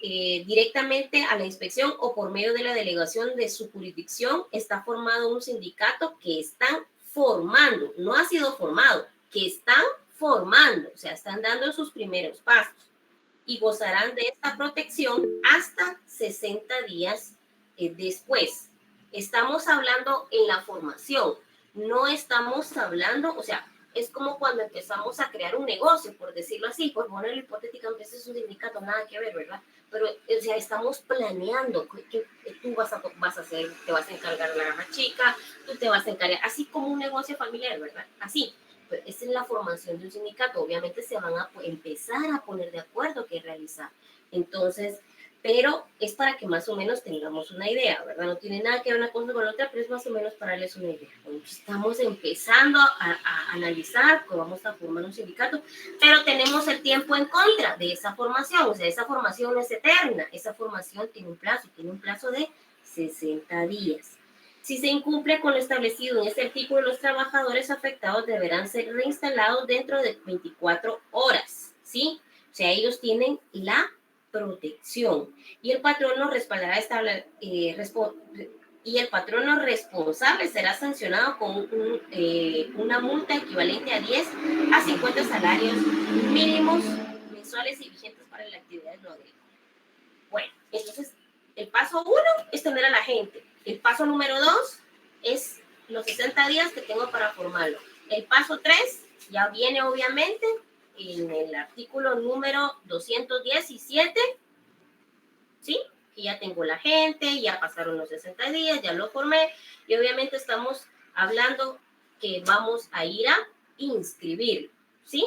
Directamente a la inspección o por medio de la delegación de su jurisdicción está formado un sindicato que están formando, no ha sido formado, que están formando, o sea, están dando sus primeros pasos y gozarán de esta protección hasta 60 días después. Estamos hablando en la formación, no estamos hablando, o sea, es como cuando empezamos a crear un negocio, por decirlo así, por ponerlo hipotéticamente, ese es un sindicato, nada que ver, ¿verdad? Pero, o sea, estamos planeando que tú vas a hacer, te vas a encargar la gama chica, tú te vas a encargar, así como un negocio familiar, ¿verdad? Así. Pero esa es la formación de un sindicato. Obviamente se van a empezar a poner de acuerdo qué realizar. Entonces, pero es para que más o menos tengamos una idea, ¿verdad? No tiene nada que ver una cosa con la otra, pero es más o menos para darles una idea. Bueno, estamos empezando a analizar cómo vamos a formar un sindicato, pero tenemos el tiempo en contra de esa formación. O sea, esa formación no es eterna. Esa formación tiene un plazo de 60 días. Si se incumple con lo establecido en este artículo, los trabajadores afectados deberán ser reinstalados dentro de 24 horas, ¿sí? O sea, ellos tienen la protección y el patrono respaldará y el patrono responsable será sancionado con una multa equivalente a 10 a 50 salarios mínimos mensuales y vigentes para la actividad no agrícola. Bueno, entonces el paso 1 es tener a la gente. El paso número 2 es los 60 días que tengo para formarlo. El paso 3 ya viene obviamente en el artículo número 217, ¿sí? Que ya tengo la gente, ya pasaron los 60 días, ya lo formé y obviamente estamos hablando que vamos a ir a inscribir, ¿sí?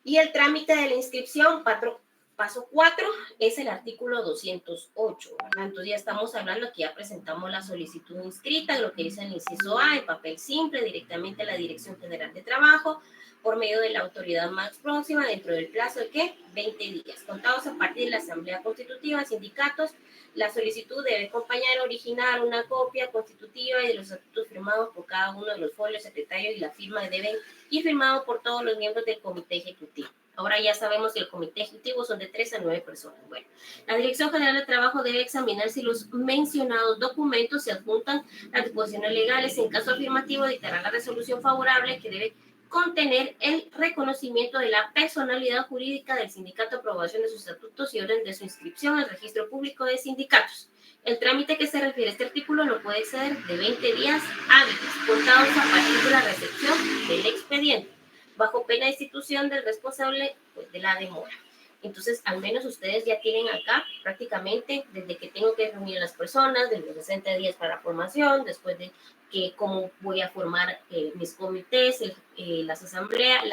Y el trámite de la inscripción, paso 4 es el artículo 208, ¿verdad? Entonces ya estamos hablando que ya presentamos la solicitud inscrita, lo que dice el inciso A, en papel simple, directamente a la Dirección General de Trabajo, por medio de la autoridad más próxima, dentro del plazo de ¿qué? 20 días. Contados a partir de la Asamblea Constitutiva, sindicatos, la solicitud debe acompañar original una copia constitutiva y de los estatutos firmados por cada uno de los folios secretarios y la firma deben ir firmado por todos los miembros del Comité Ejecutivo. Ahora ya sabemos que el Comité Ejecutivo son de 3 a 9 personas. Bueno, la Dirección General de Trabajo debe examinar si los mencionados documentos se adjuntan las disposiciones legales. En caso afirmativo, dictará la resolución favorable que debe contener el reconocimiento de la personalidad jurídica del sindicato, aprobación de sus estatutos y orden de su inscripción al registro público de sindicatos. El trámite que se refiere a este artículo no puede exceder de 20 días hábiles, contados a partir de la recepción del expediente, bajo pena de institución del responsable pues, de la demora. Entonces, al menos ustedes ya tienen acá prácticamente desde que tengo que reunir a las personas, desde los 60 días para la formación, después de que cómo voy a formar mis comités, la asamblea,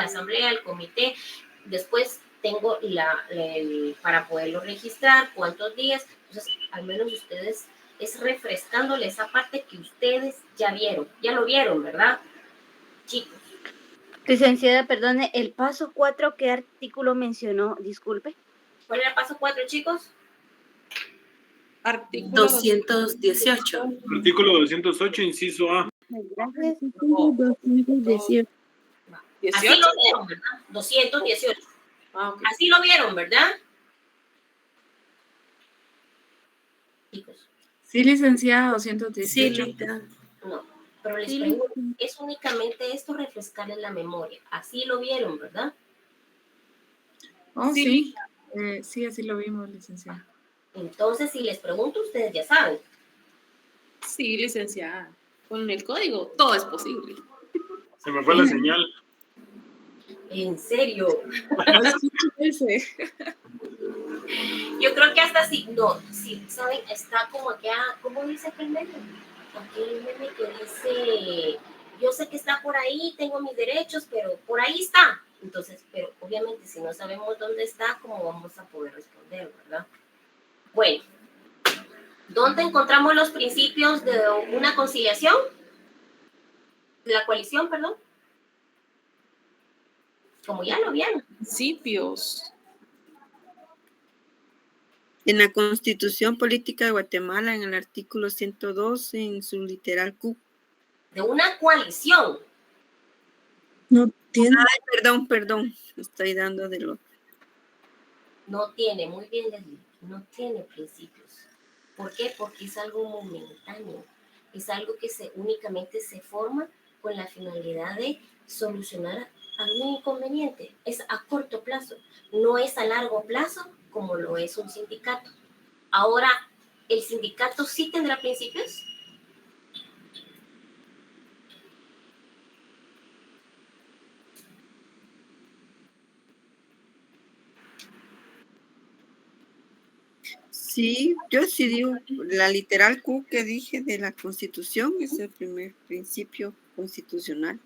el comité, después tengo para poderlo registrar, cuántos días. Entonces, al menos ustedes es refrescándole esa parte que ustedes ya lo vieron, ¿verdad? Chicos. Licenciada, perdone, el paso 4, ¿qué artículo mencionó? Disculpe. ¿Cuál era el paso 4, chicos? Artículo 218. Artículo 208, inciso A. Gracias. 218. Así lo vieron, ¿verdad? 218. Okay. Así lo vieron, ¿verdad? Chicos. Sí, licenciada, 218. Sí, No, pero les pregunto, es únicamente esto refrescarles la memoria. Así lo vieron, ¿verdad? Oh, sí. Sí, así lo vimos, licenciada. Entonces, si les pregunto, ustedes ya saben. Sí, licenciada. Con el código todo es posible. Se me fue la señal. En serio. No escucho ese. Yo creo que hasta si, no, si saben, está como acá, ¿cómo dice aquel meme? Aquel meme que dice, yo sé que está por ahí, tengo mis derechos, pero por ahí está. Entonces, pero obviamente si no sabemos dónde está, ¿cómo vamos a poder responder, verdad? Bueno, ¿dónde encontramos los principios de una conciliación? la coalición, perdón. Como ya lo vieron. Principios. En la Constitución Política de Guatemala, en el artículo 102, en su literal Q. De una coalición. No tiene. Ay, perdón, estoy dando de lo. No tiene, muy bien, Leslie, no tiene principios. ¿Por qué? Porque es algo momentáneo. Es algo que únicamente se forma con la finalidad de solucionar algún inconveniente. Es a corto plazo, no es a largo plazo como lo es un sindicato. Ahora, ¿el sindicato sí tendrá principios? Sí, yo sí digo, la literal Q que dije de la Constitución es el primer principio constitucional.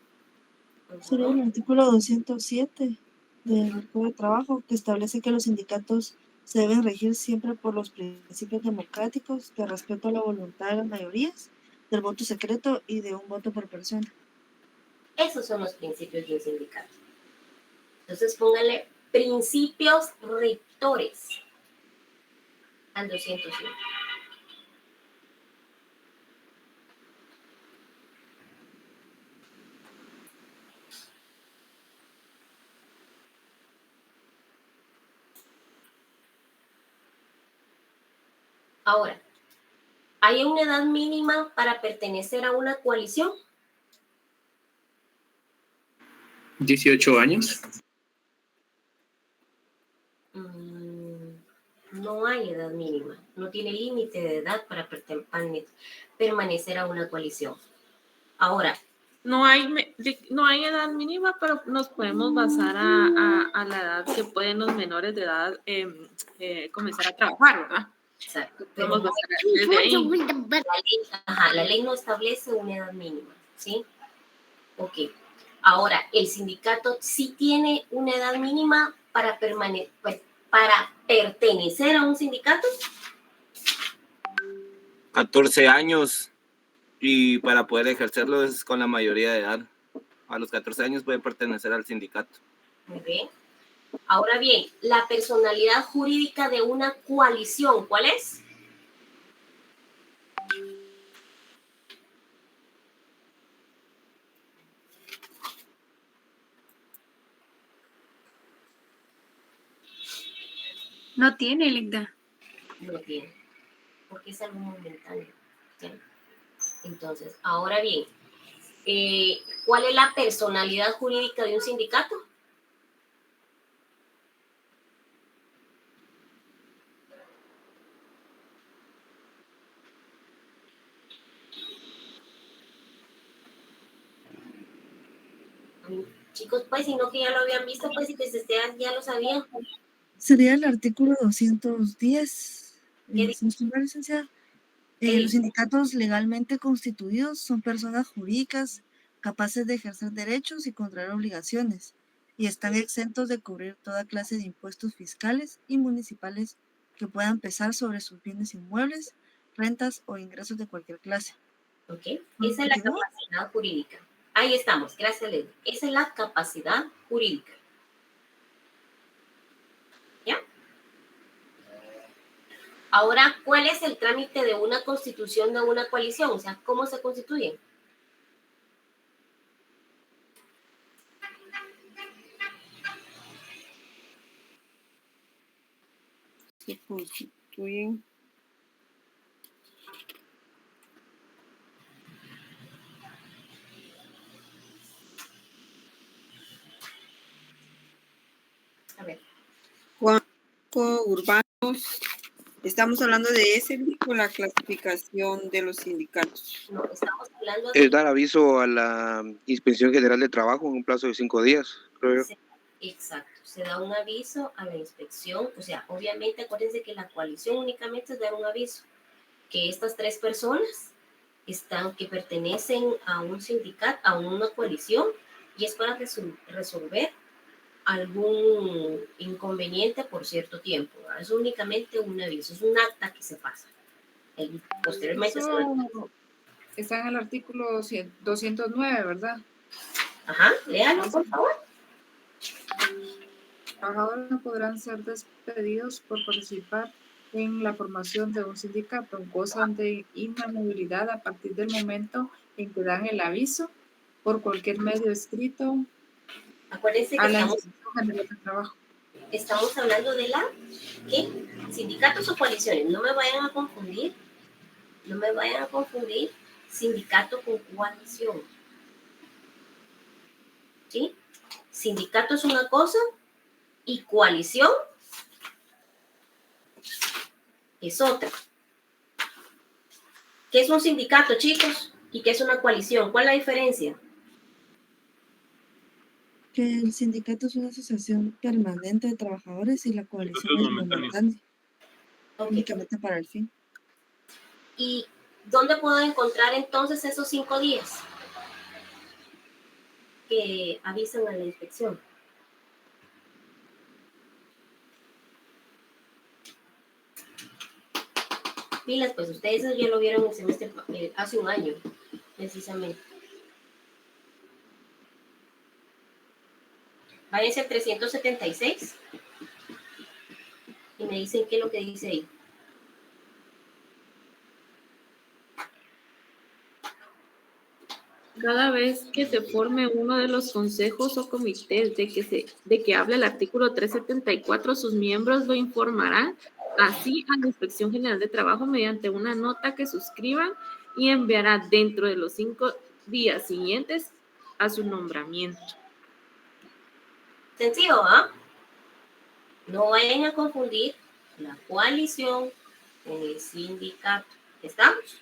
Sería el artículo 207 del Código de Trabajo, que establece que los sindicatos se deben regir siempre por los principios democráticos de respeto a la voluntad de las mayorías, del voto secreto y de un voto por persona. Esos son los principios de un sindicato. Entonces póngale principios rectores al 205. Ahora, ¿hay una edad mínima para pertenecer a una coalición? 18 años. No hay edad mínima, no tiene límite de edad para permanecer a una coalición. Ahora, No hay edad mínima, pero nos podemos basar a la edad que pueden los menores de edad comenzar a trabajar, ¿verdad? exacto, Podemos basar desde ahí. La ley no establece una edad mínima, ¿sí? Ok. Ahora, el sindicato sí tiene una edad mínima para pertenecer a un sindicato. 14 años. Y para poder ejercerlo es con la mayoría de edad. A los 14 años puede pertenecer al sindicato. Muy bien. Ahora bien, la personalidad jurídica de una coalición, ¿cuál es? No tiene, Linda. No tiene, porque es algo momentáneo. ¿Sí? Entonces, ahora bien, ¿cuál es la personalidad jurídica de un sindicato? Chicos, pues, si no que ya lo habían visto, pues, y que ustedes ya lo sabían. Sería el artículo 210. ¿Qué dice? Licenciada. ¿Qué Los dice? sindicatos legalmente constituidos son personas jurídicas capaces de ejercer derechos y contraer obligaciones y están exentos de cubrir toda clase de impuestos fiscales y municipales que puedan pesar sobre sus bienes inmuebles, rentas o ingresos de cualquier clase. ¿Ok? Esa es la ¿Continúa? capacidad jurídica. Ahí estamos, gracias, Leo. Esa es la capacidad jurídica. ¿Ya? Ahora, ¿cuál es el trámite de una constitución de una coalición? O sea, ¿cómo se constituyen? Se constituyen. A ver. Urbanos. Estamos hablando de ese con la clasificación de los sindicatos. No, estamos hablando de... Es dar aviso a la Inspección General de Trabajo en un plazo de 5 días, creo yo. Exacto, se da un aviso a la inspección, o sea, obviamente acuérdense que la coalición únicamente es dar un aviso, que estas 3 personas que pertenecen a un sindicato, a una coalición, y es para resolver algún inconveniente por cierto tiempo. Es únicamente un aviso, es un acta que se pasa. Posteriormente Está en el artículo 209, ¿verdad? Ajá, léalo, por favor. Trabajadores no podrán ser despedidos por participar en la formación de un sindicato. Gozan de inamovilidad a partir del momento en que dan el aviso por cualquier medio escrito Acuérdense que a la estamos, Inspección General de Trabajo. estamos hablando de la, ¿qué? Sindicatos o coaliciones. No me vayan a confundir. No me vayan a confundir sindicato con coalición. ¿Sí? Sindicato es una cosa y coalición es otra. ¿Qué es un sindicato, chicos? ¿Y qué es una coalición? ¿Cuál es la diferencia? Que el sindicato es una asociación permanente de trabajadores y la coalición Sindicatos es momentáneos. momentánea, Ok. únicamente para el fin. ¿Y dónde puedo encontrar entonces esos 5 días que avisan a la inspección? Pilas, pues ustedes ya lo vieron el semestre hace un año, precisamente. Váyanse al 376 y me dicen qué es lo que dice ahí. Cada vez que se forme uno de los consejos o comités de que habla el artículo 374, sus miembros lo informarán así a la Inspección General de Trabajo mediante una nota que suscriban y enviará dentro de los 5 días siguientes a su nombramiento. Sencillo, ¿ah? No vayan a confundir la coalición con el sindicato. ¿Estamos?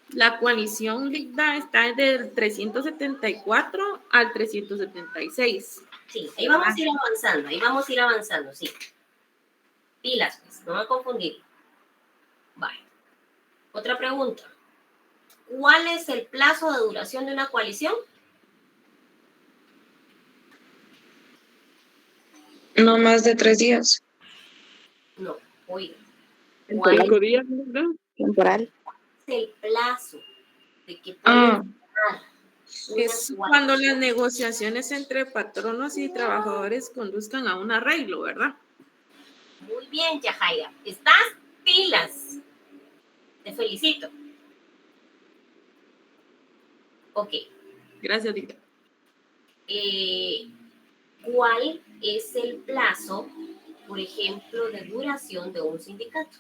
La coalición LICDA está del 374 al 376. Sí, ahí vamos a ir avanzando, sí. Pilas, pues, no me a confundir. Vale. Otra pregunta. ¿Cuál es el plazo de duración de una coalición? No más de 3 días. No, oiga. ¿Cuál ¿Cuál días, verdad? Temporal. es el plazo de que pueden Ah, dar una Es coalición? cuando las negociaciones entre patronos y trabajadores conduzcan a un arreglo, ¿verdad? Muy bien, Yajaira. Estás pilas. Te felicito. Ok. Gracias, Dicta. ¿Cuál es el plazo, por ejemplo, de duración de un sindicato?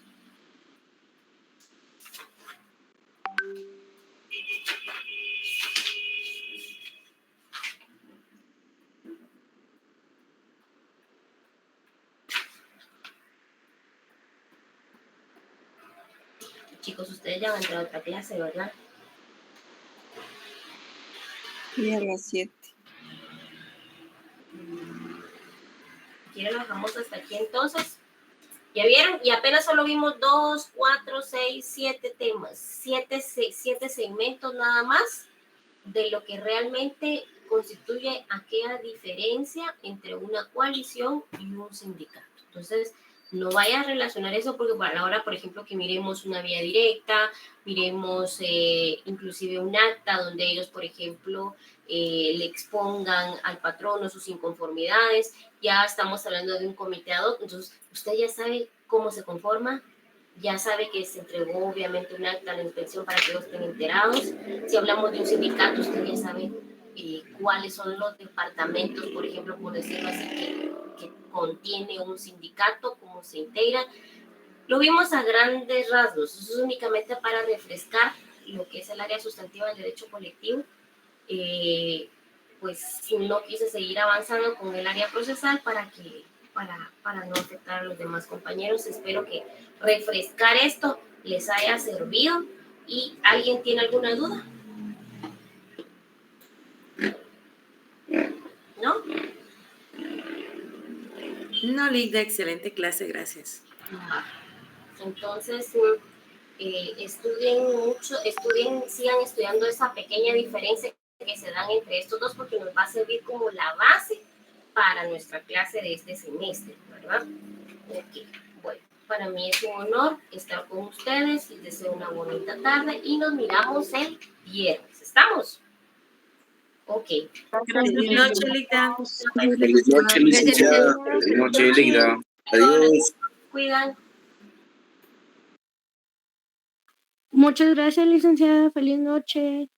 Chicos, ustedes ya van a entrar a otra clase, ¿verdad? Y a las 7. ¿Quieren lo dejamos hasta aquí entonces? ¿Ya vieron? Y apenas solo vimos 2, 4, 6, 7 temas, 7 segmentos nada más de lo que realmente constituye aquella diferencia entre una coalición y un sindicato. Entonces, no vaya a relacionar eso porque para la hora, por ejemplo, que miremos una vía directa, miremos inclusive un acta donde ellos, por ejemplo, le expongan al patrono sus inconformidades, ya estamos hablando de un comité ad hoc, entonces usted ya sabe cómo se conforma, ya sabe que se entregó obviamente un acta a la inspección para que ellos estén enterados. Si hablamos de un sindicato, usted ya sabe cuáles son los departamentos, por ejemplo, por decirlo así, que contiene un sindicato, cómo se integra. Lo vimos a grandes rasgos, eso es únicamente para refrescar lo que es el área sustantiva del derecho colectivo. Pues no quise seguir avanzando con el área procesal para no afectar a los demás compañeros. Espero que refrescar esto les haya servido. ¿Y alguien tiene alguna duda? ¿No? No, Ligda, excelente clase, gracias. Entonces, estudien mucho, sigan estudiando esa pequeña diferencia que se dan entre estos dos porque nos va a servir como la base para nuestra clase de este semestre, ¿verdad? Ok, bueno. Para mí es un honor estar con ustedes y deseo una bonita tarde y nos miramos el viernes. ¿Estamos? Ok. Feliz noche, Lita. Feliz noche, licenciada. Feliz noche, Lita. Adiós. Cuidan. Muchas gracias, licenciada. Feliz noche.